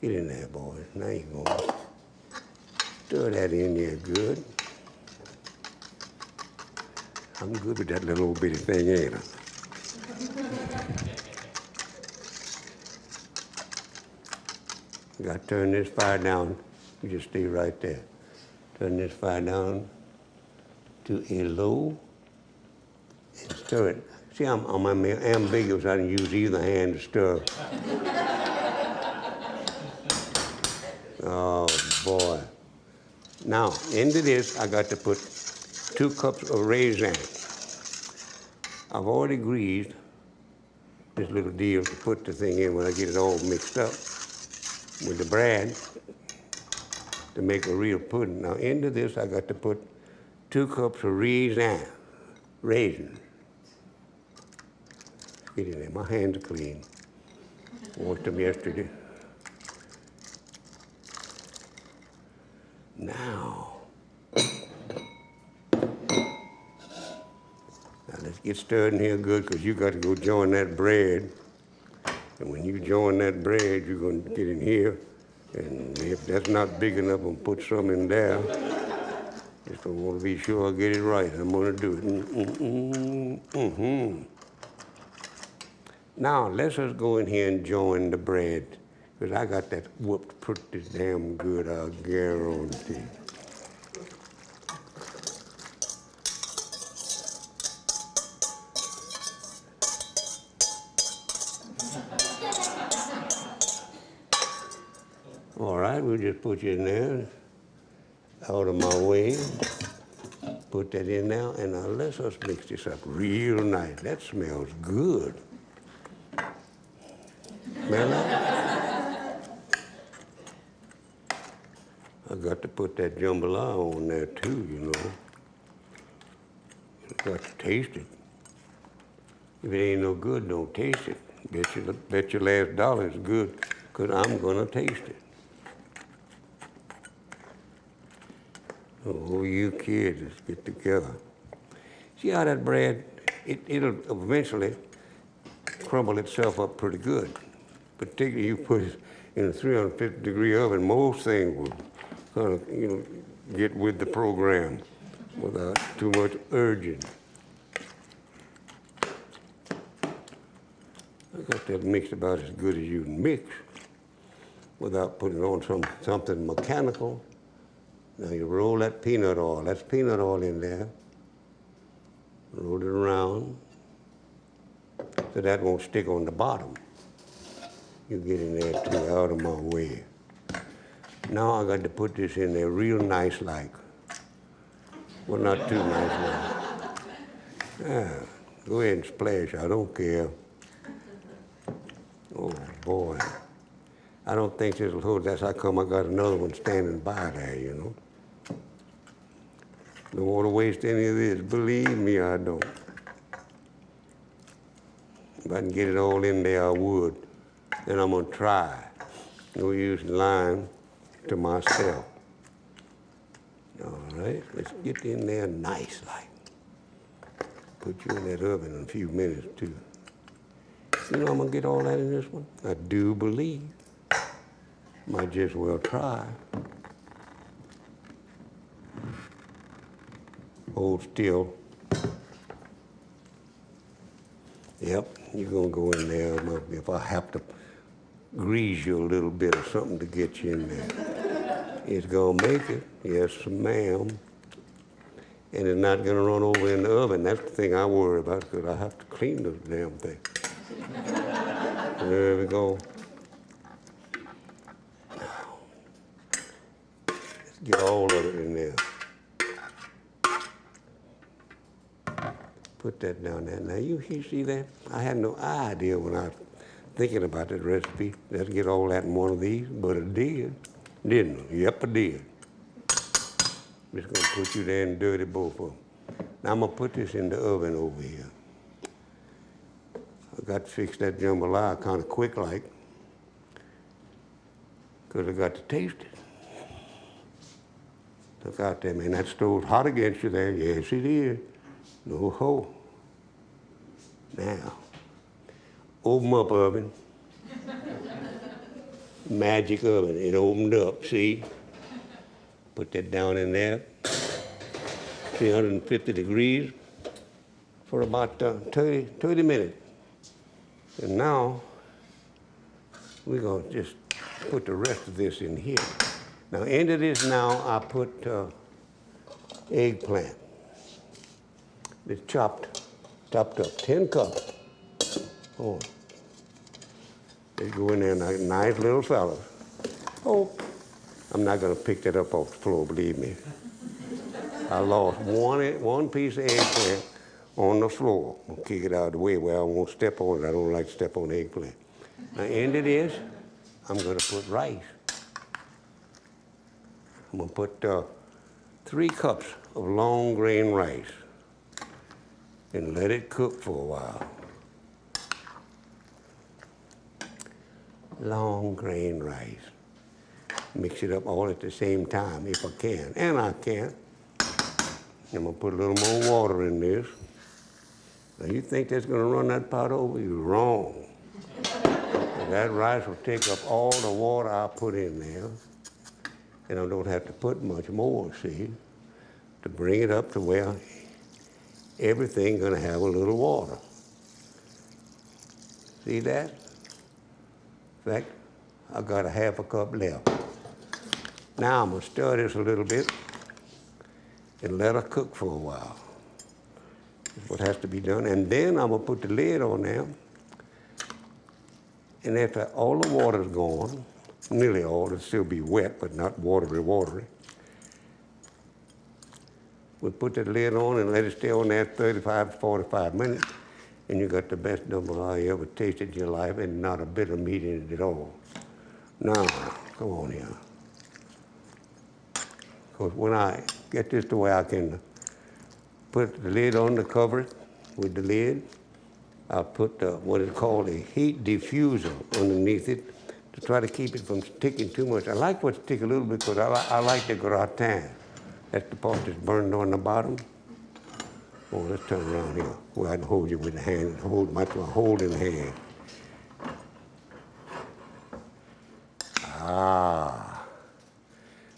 Get in there, boys. Now you're gonna stir that in there good. I'm good with that little old bitty thing, ain't I? You gotta turn this fire down. You just stay right there. Turn this fire down to a low and stir it. See, I'm ambiguous. I can use either hand to stir. Oh, boy. Now, into this, I got to put 2 cups of raisin. I've already greased this little deal to put the thing in when I get it all mixed up with the bread to make a real pudding. Now, into this, I got to put 2 cups of raisins. Get in there. My hands are clean. Washed them yesterday. Now let's get stirred in here good, because you got to go join that bread. And when you join that bread, you're going to get in here. And if that's not big enough, I'm going to put some in there. Just want to be sure I get it right. I'm going to do it. Now, let's just go in here and join the bread, because I got that whooped pretty damn good, I guarantee. All right, we'll just put you in there, out of my way. Put that in now, and now let's us mix this up real nice. That smells good. Smell that? I got to put that jambalaya on there too, you know. Got to taste it. If it ain't no good, don't taste it. Bet your last dollar it's good, because I'm gonna taste it. Oh, you kids, let's get together. See how that bread, it'll eventually crumble itself up pretty good. Particularly you put it in a 350-degree oven, most things will kind of, get with the program without too much urging. I got that mixed about as good as you can mix without putting on something mechanical. Now you roll that peanut oil. That's peanut oil in there. Roll it around so that won't stick on the bottom. You get in there too, out of my way. Now I got to put this in there real nice like. Well, not too nice like. Yeah, go ahead and splash, I don't care. Oh boy. I don't think this will hold. That's how come I got another one standing by there, you know. Don't want to waste any of this. Believe me, I don't. If I can get it all in there, I would. Then I'm gonna try. No use lying to myself. All right, let's get in there nice like. Put you in that oven in a few minutes too. You know I'm gonna get all that in this one? I do believe. Might just well try. Hold still. Yep, You're going to go in there. If I have to grease you a little bit or something to get you in there. It's going to make it. Yes, ma'am. And it's not going to run over in the oven. That's the thing I worry about, because I have to clean the damn thing. There we go. Let's get all of it in there. Put that down there. Now, you see that? I had no idea when I was thinking about that recipe. Let's get all that in one of these, but it did. Didn't it? Yep, it did. I'm just going to put you there and dirty both of them. Now, I'm going to put this in the oven over here. I got to fix that jambalaya kind of quick like, because I got to taste it. Look out there, man. That stove's hot against you there. Yes, it is. No ho. Now, open up oven. Magic oven. It opened up, see? Put that down in there. 350 degrees for about 30 minutes. And now, we're going to just put the rest of this in here. Now, into this now, I put eggplant. It's chopped up, 10 cups. Oh, they go in there like nice little fellas. Oh, I'm not going to pick that up off the floor, believe me. I lost one piece of eggplant on the floor. I'll kick it out of the way where I won't step on it. I don't like to step on eggplant. Now, into this, I'm going to put rice. I'm going to put 3 cups of long grain rice and let it cook for a while. Long grain rice. Mix it up all at the same time if I can, and I can. I'm going to put a little more water in this. Now, you think that's going to run that pot over? You're wrong. That rice will take up all the water I put in there, and I don't have to put much more, see, to bring it up to where everything's going to have a little water. See that? In fact, I got a half a cup left. Now I'm going to stir this a little bit and let her cook for a while. That's what has to be done. And then I'm going to put the lid on there. And after all the water's gone, nearly all, it'll still be wet, but not watery. We'll put the lid on and let it stay on there 35 to 45 minutes. And you got the best jambalaya you ever tasted in your life, and not a bit of meat in it at all. Now, come on here. Because when I get this the way I can put the lid on to cover it with the lid, I'll put what is called a heat diffuser underneath it to try to keep it from sticking too much. I like what stick a little bit because I like the gratin. That's the part that's burned on the bottom. Oh, let's turn around here where I can hold you with the hand, hold in the hand. Ah.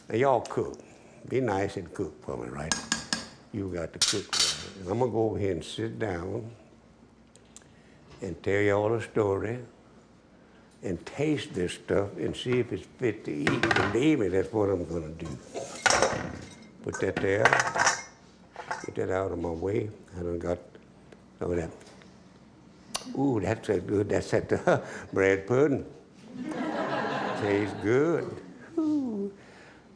Now y'all cook. Be nice and cook for me, right? You got to cook for me. And I'm gonna go over here and sit down and tell you all the story and taste this stuff and see if it's fit to eat. Believe me, that's what I'm gonna do. Put that there. Get that out of my way. I done got some of that. Ooh, that's good. That's that bread pudding. Tastes good. Ooh.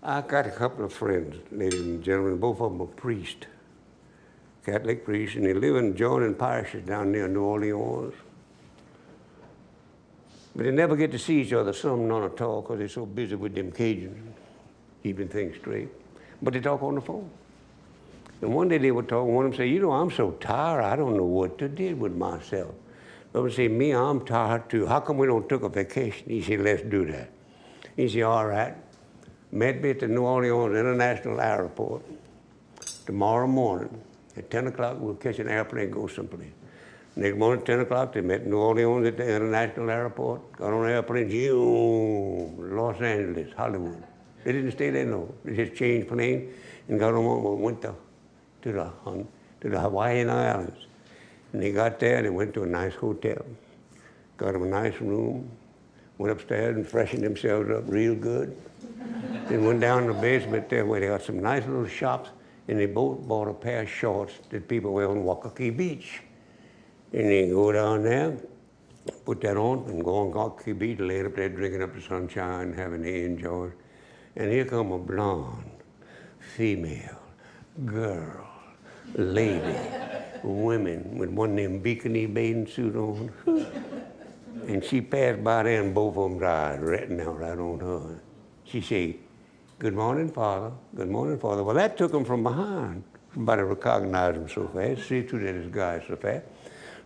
I got a couple of friends, ladies and gentlemen. Both of them are priests, Catholic priests, and they live in adjoining parishes down near New Orleans. But they never get to see each other, some none at all, because they're so busy with them Cajuns, keeping things straight. But they talk on the phone. And one day they were talking, one of them said, you know, I'm so tired, I don't know what to do with myself. The other said, me, I'm tired too. How come we don't take a vacation? He said, let's do that. He said, all right. Met me at the New Orleans International Airport tomorrow morning. At 10 o'clock, we'll catch an airplane and go someplace. Next morning at 10 o'clock, they met in New Orleans at the International Airport, got on an airplane, Los Angeles, Hollywood. They didn't stay there, no. They just changed plane and got on one, went to the Hawaiian Islands. And they got there and they went to a nice hotel. Got them a nice room, went upstairs and freshened themselves up real good. Then went down to the basement there where they got some nice little shops, and they both bought a pair of shorts that people wear on Waikiki Beach. And they go down there, put that on, and go on Waikiki Beach, lay up there drinking up the sunshine, having the enjoy. And here come a blonde, female, girl, lady, women with one of them bikini bathing suits on. And she passed by there and both of them died, right on her. She said, "Good morning, Father. Good morning, Father." Well, that took them from behind. Somebody recognized them so fast, see through that disguise so fast.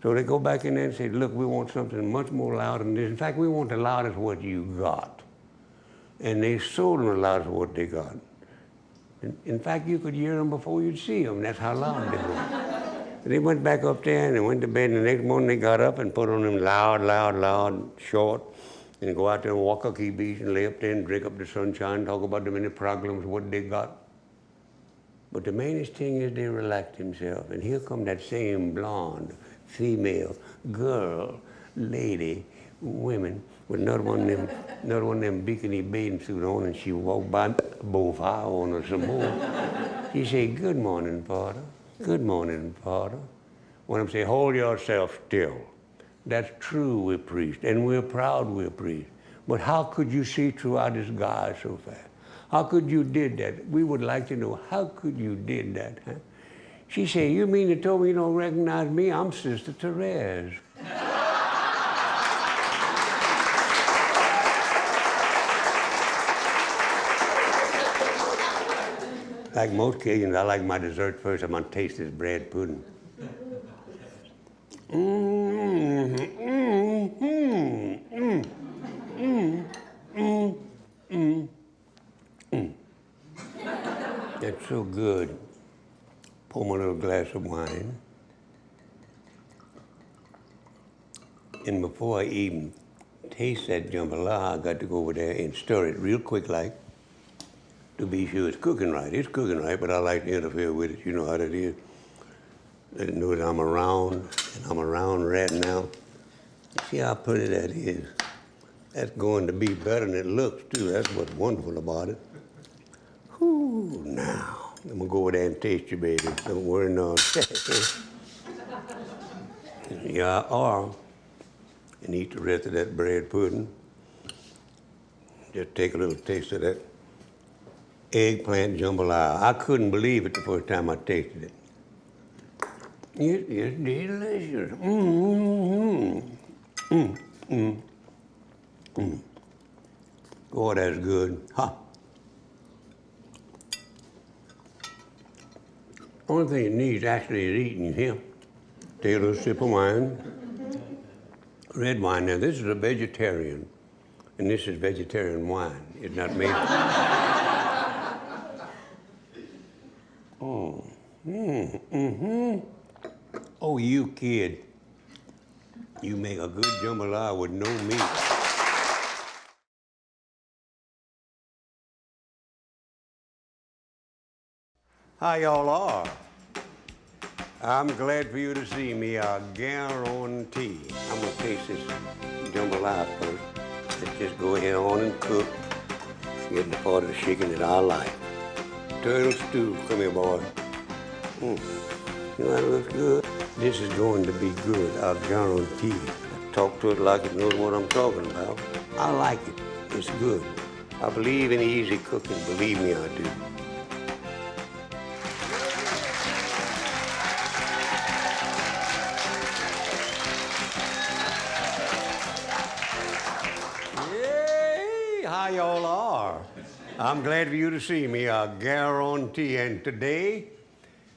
So they go back in there and say, "Look, we want something much more loud than this. In fact, we want the loudest what you got." And they sold them the loudest what they got. In fact, you could hear them before you'd see them. That's how loud they were. They went back up there and they went to bed, and the next morning they got up and put on them loud, short, and go out there and walk Waikiki Beach and lay up there and drink up the sunshine, talk about the many problems, what they got. But the mainest thing is they relaxed themselves. And here come that same blonde, female, girl, lady, women, with another one of them bikini bathing suits on, and she walked by both eyes on her some more. She said, "Good morning, Father. Good morning, Father." When I say, "Hold yourself still." That's true, we're priests, and we're proud we're priests. But how could you see through our disguise so fast? How could you did that? We would like to know, how could you did that, huh? She said, "You mean to tell me you don't recognize me? I'm Sister Therese." Like most Cajuns, I like my dessert first. I'm gonna taste this bread pudding. That's so good. Pour my little glass of wine. And before I even taste that jambalaya, I got to go over there and stir it real quick like, to be sure it's cooking right. It's cooking right, but I like to interfere with it. You know how that is. Let it know that I'm around, and I'm around right now. See how pretty that is. That's going to be better than it looks, too. That's what's wonderful about it. Whew, now, I'm gonna go over there and taste you, baby. Don't worry, no. Yeah, or, and eat the rest of that bread pudding. Just take a little taste of that eggplant jambalaya. I couldn't believe it the first time I tasted it. It is delicious. Oh, that's good. Ha. Only thing it needs actually is eating here. Take a little sip of wine. Red wine. Now, this is a vegetarian, and this is vegetarian wine. It's not made. Oh, you kid. You make a good jambalaya with no meat. How y'all are? I'm glad for you to see me. I guarantee. I'm gonna taste this jambalaya first. Let's just go ahead on and cook. Get the part of the chicken that I like. Turtle stew, come here, boy. You know that looks good? This is going to be good, I guarantee. I talk to it like it knows what I'm talking about. I like it. It's good. I believe in easy cooking. Believe me, I do. Yay! How y'all are? I'm glad for you to see me, I guarantee. And today,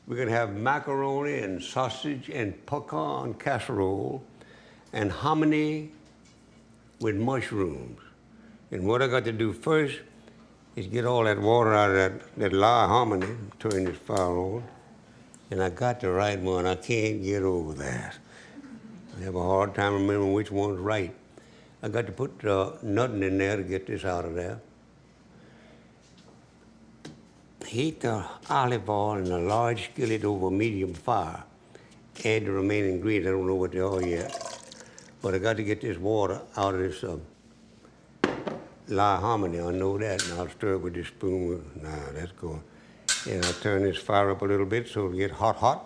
we're gonna have macaroni and sausage and pecan casserole and hominy with mushrooms. And what I got to do first is get all that water out of that live hominy, turn this fire on. And I got the right one. I can't get over that. I have a hard time remembering which one's right. I got to put nothing in there to get this out of there. Heat the olive oil in a large skillet over medium fire. add the remaining ingredients. I don't know what they are yet. But I got to get this water out of this lye hominy. I know that. And I'll stir it with this spoon. Now, that's going. And I'll turn this fire up a little bit so it'll get hot.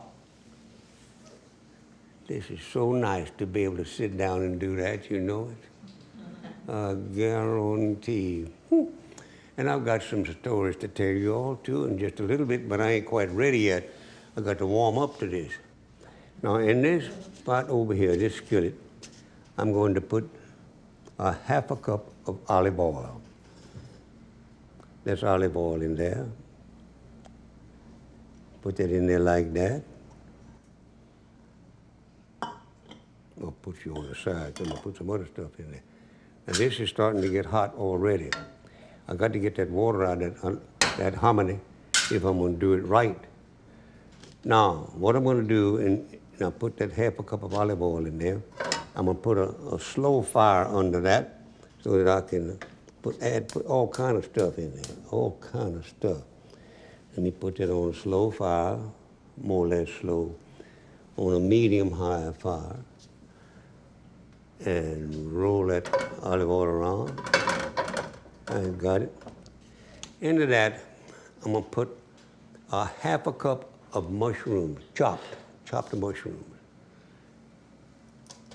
This is so nice to be able to sit down and do that, you know it. I guarantee. And I've got some stories to tell you all too in just a little bit, but I ain't quite ready yet. I got to warm up to this. Now in this pot over here, this skillet, I'm going to put a half a cup of olive oil. There's olive oil in there. Put that in there like that. I'll put you on the side. I'm gonna put some other stuff in there. Now this is starting to get hot already. I got to get that water out of that hominy if I'm gonna do it right. Now, what I'm gonna do, and now put that half a cup of olive oil in there. I'm gonna put a slow fire under that so that I can put all kind of stuff in there, all kind of stuff. Let me put that on a slow fire, more or less slow, on a medium-high fire, and roll that olive oil around. I got it. Into that, I'm gonna put a half a cup of mushrooms, chopped the mushrooms.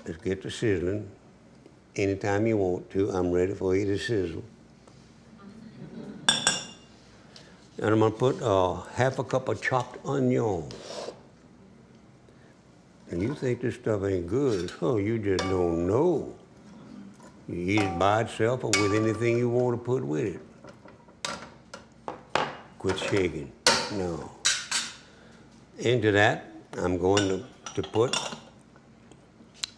Let's get to sizzling. Anytime you want to, I'm ready for you to sizzle. And I'm gonna put half a cup of chopped onion. And you think this stuff ain't good, so you just don't know. You eat it by itself or with anything you want to put with it. Quit shaking. No. Into that, I'm going to put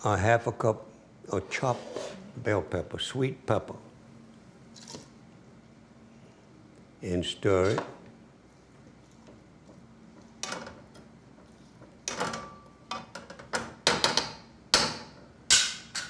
a half a cup of chopped bell pepper, sweet pepper, and stir it.